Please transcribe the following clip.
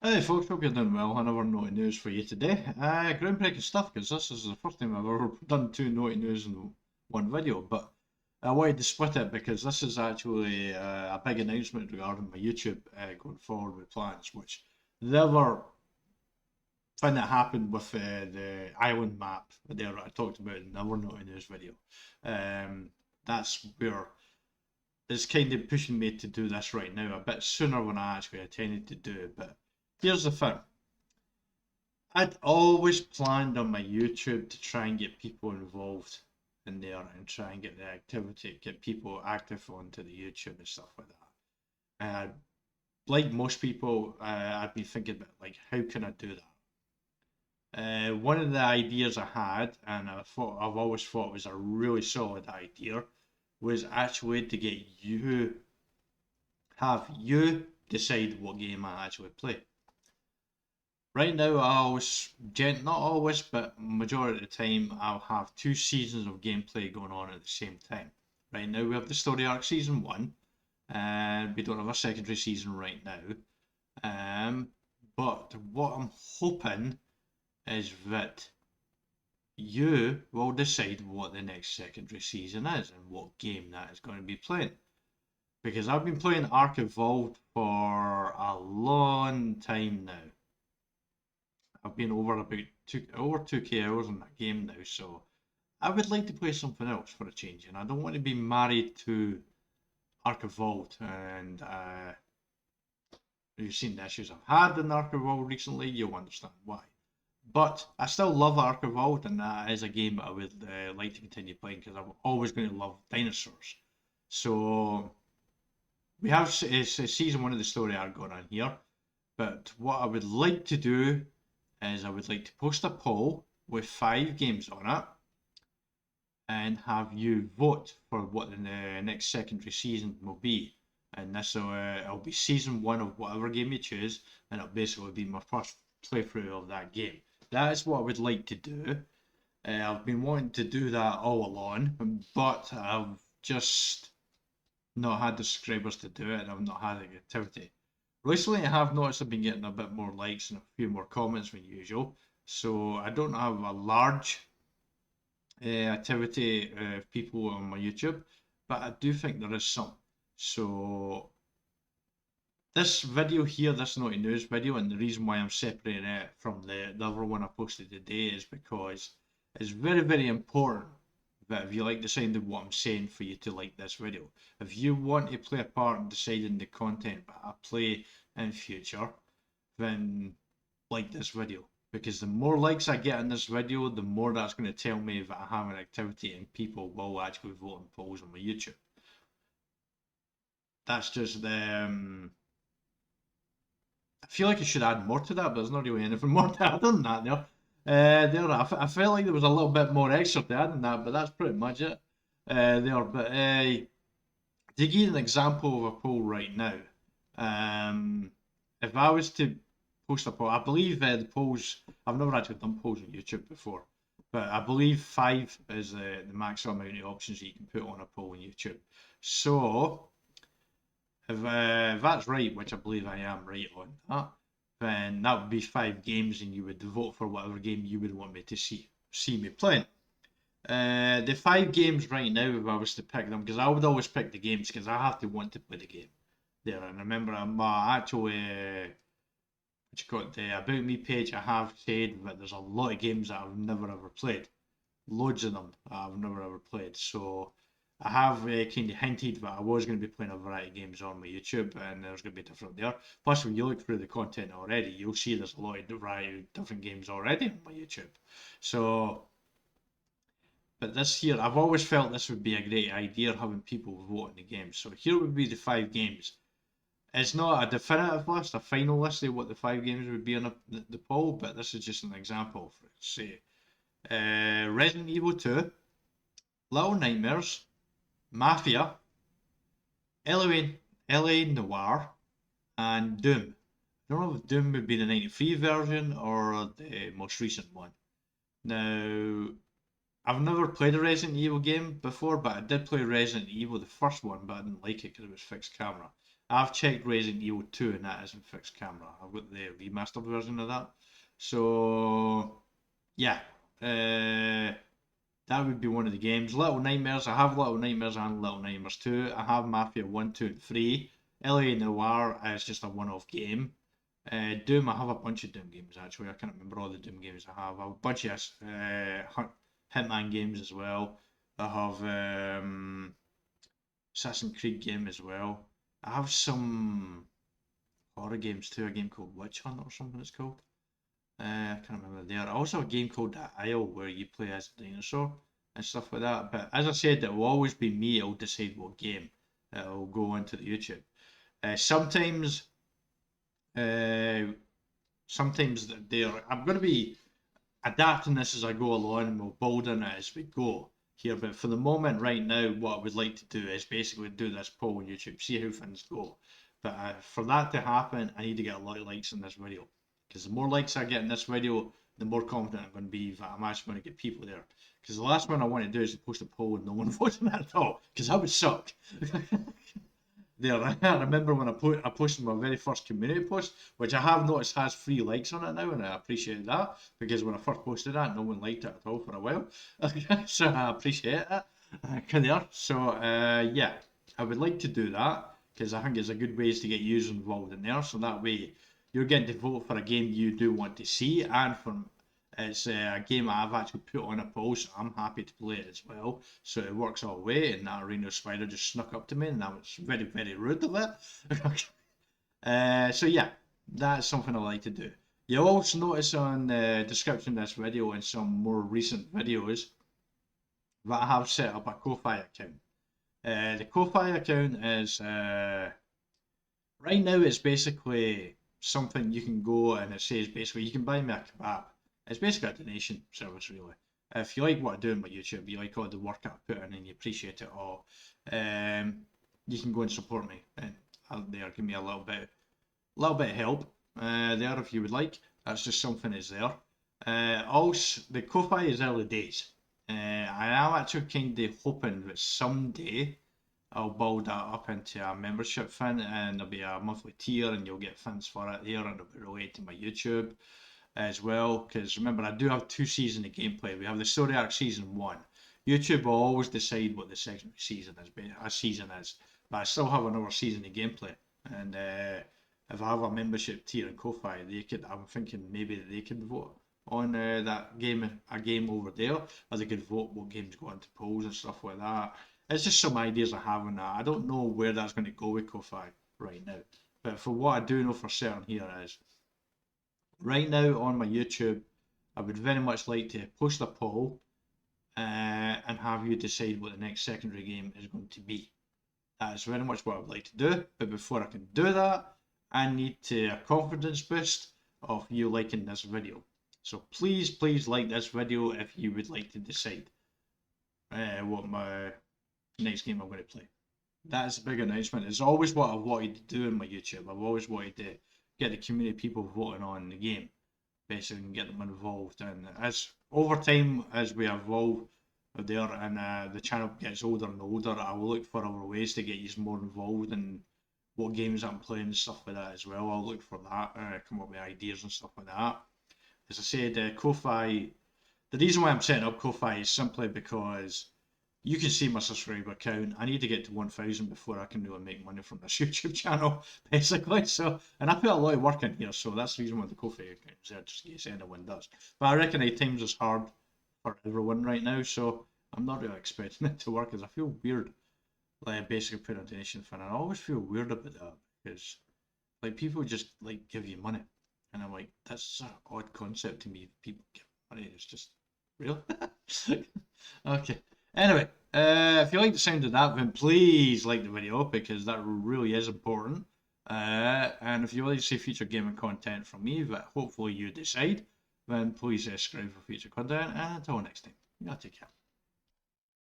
Hey folks, hope you're doing well. Another Naughty News for you today. Groundbreaking stuff, because this is the first time I've ever done two Naughty News in one video, but I wanted to split it because this is actually a big announcement regarding my YouTube going forward with plans, which the other thing that happened with the island map there that I talked about in another Naughty News video. That's where it's kind of pushing me to do this right now, a bit sooner than I actually intended to do it, but here's the thing. I'd always planned on my YouTube to try and get people involved in there and try and get the activity, get people active onto the YouTube and stuff like that. And like most people, I'd be thinking about like, how can I do that? One of the ideas I had, and I've always thought was a really solid idea, was actually to get have you decide what game I actually play. Right now, I always, not always, but majority of the time, I'll have two seasons of gameplay going on at the same time. Right now, we have the story arc season 1, and we don't have a secondary season right now. But what I'm hoping is that you will decide what the next secondary season is and what game that is going to be playing. Because I've been playing Ark Evolved for a long time now. I've been over about over 2k hours in that game now, so I would like to play something else for a change, and I don't want to be married to Ark Evolved. And you've seen the issues I've had in Ark Evolved recently, you'll understand why. But I still love Ark Evolved, and that is a game I would like to continue playing because I'm always going to love dinosaurs. So we have season 1 of the story arc going on here, but what I would like to do is I would like to post a poll with 5 games on it and have you vote for what the next secondary season will be. And this will it'll be season 1 of whatever game you choose, and it'll basically be my first playthrough of that game. That is what I would like to do. I've been wanting to do that all along, but I've just not had the subscribers to do it, and I've not had the activity. Recently, I have noticed I've been getting a bit more likes and a few more comments than usual. So I don't have a large activity of people on my YouTube, but I do think there is some. So this video here, this Naughty News video, and the reason why I'm separating it from the other one I posted today is because it's very, very important that if you like the sound of what I'm saying, for you to like this video. If you want to play a part in deciding the content that I play in future, then like this video. Because the more likes I get in this video, the more that's going to tell me that I have an activity and people will actually vote in polls on my YouTube. That's just I feel like I should add more to that, but there's not really anything more to add than that there. I felt like there was a little bit more extra to add than that, but that's pretty much it there. But to give an example of a poll right now, if I was to post a poll, I believe the polls, I've never actually done polls on YouTube before, but I believe 5 is the maximum amount of options you can put on a poll on YouTube. So if that's right, which I believe I am right on that, then that would be 5 games, and you would vote for whatever game you would want me to see me playing. The 5 games right now, if I was to pick them, because I would always pick the games because I have to want to play the game there. And remember, my actual what you call it, the About Me page, I have said that there's a lot of games that I've never ever played, loads of them I've never ever played. So I have kind of hinted that I was going to be playing a variety of games on my YouTube, and there's going to be different there. Plus, when you look through the content already, you'll see there's a lot of variety of different games already on my YouTube. So, but this year, I've always felt this would be a great idea, having people vote in the games. So here would be the 5 games. It's not a definitive list, a final list of what the 5 games would be on the poll, but this is just an example. For say, Resident Evil 2, Little Nightmares, Mafia, LA Noir, and Doom. I don't know if Doom would be the 93 version or the most recent one. Now, I've never played a Resident Evil game before, but I did play Resident Evil, the first one, but I didn't like it because it was fixed camera. I've checked Resident Evil 2 and that isn't fixed camera. I've got the remastered version of that. So yeah, that would be one of the games. Little Nightmares. I have Little Nightmares and Little Nightmares 2. I have Mafia 1, 2, and 3. LA Noire is just a one-off game. Doom. I have a bunch of Doom games actually. I can't remember all the Doom games I have. I have a bunch of Hitman games as well. I have Assassin's Creed game as well. I have some horror games too. A game called Witch Hunt or something it's called. I can't remember there. I also have a game called The Isle where you play as a dinosaur and stuff like that. But as I said, it will always be me. It'll decide what game it'll go into the YouTube. Sometimes, sometimes I'm going to be adapting this as I go along, and we'll build on it as we go here. But for the moment, right now, what I would like to do is basically do this poll on YouTube, see how things go. But for that to happen, I need to get a lot of likes in this video. Because the more likes I get in this video, the more confident I'm going to be that I'm actually going to get people there. Because the last one I want to do is to post a poll and no one votes on it at all. Because that would suck. There, I remember when I posted my very first community post, which I have noticed has 3 likes on it now, and I appreciate that. Because when I first posted that, no one liked it at all for a while. So I appreciate it. There. So yeah, I would like to do that. Because I think it's a good way to get users involved in there. So that way, you're getting to vote for a game you do want to see, and from it's a game I've actually put on a post. I'm happy to play it as well, so it works all the way. And that Reno Spider just snuck up to me, and that was very, very rude of it. So yeah, that's something I like to do. You'll also notice on the description of this video and some more recent videos that I have set up a Ko-Fi account. The Ko-Fi account is right now it's basically something you can go and it says basically you can buy me a kebab. It's basically a donation service really. If you like what I do on my YouTube, you like all the work I put in and you appreciate it all, you can go and support me and there give me a little bit of help there if you would like. That's just something that's there. Also, the Ko-Fi is early days. I am actually kind of hoping that someday I'll build that up into a membership thing, and there'll be a monthly tier, and you'll get things for it there, and it'll be related to my YouTube as well. Because remember, I do have 2 seasons of gameplay. We have the story arc season 1. YouTube will always decide what the second season is, but I still have another season of gameplay. And if I have a membership tier in Ko-Fi, I'm thinking maybe they could vote on that game, a game over there, or they could vote what games go into polls and stuff like that. It's just some ideas I have on that. I don't know where that's going to go with Ko-Fi right now, but for what I do know for certain here is, right now on my YouTube, I would very much like to post a poll and have you decide what the next secondary game is going to be. That is very much what I would like to do, but before I can do that, I need a confidence boost of you liking this video. So please like this video if you would like to decide what my next game I'm going to play. That is a big announcement. It's always what I've wanted to do in my YouTube. I've always wanted to get the community people voting on the game, basically, and get them involved. And as over time, as we evolve there and the channel gets older and older, I will look for other ways to get you more involved in what games I'm playing and stuff like that as well. I'll look for that, come up with ideas and stuff like that. As I said, Ko-Fi, the reason why I'm setting up Ko-Fi is simply because you can see my subscriber count. I need to get to 1,000 before I can really make money from this YouTube channel, basically. So, and I put a lot of work in here, so that's the reason why the Ko-Fi account is there, just in case anyone does. But I reckon 8 times is hard for everyone right now, so I'm not really expecting it to work, because I feel weird, like basically putting a donation for it. I always feel weird about that, because like people just like give you money. And I'm like, that's an odd concept to me. People give money. It's just real. Okay. Anyway, if you like the sound of that, then please like the video because that really is important. And if you would like to see future gaming content from me that hopefully you decide, then please subscribe for future content. And until next time, you gotta take care.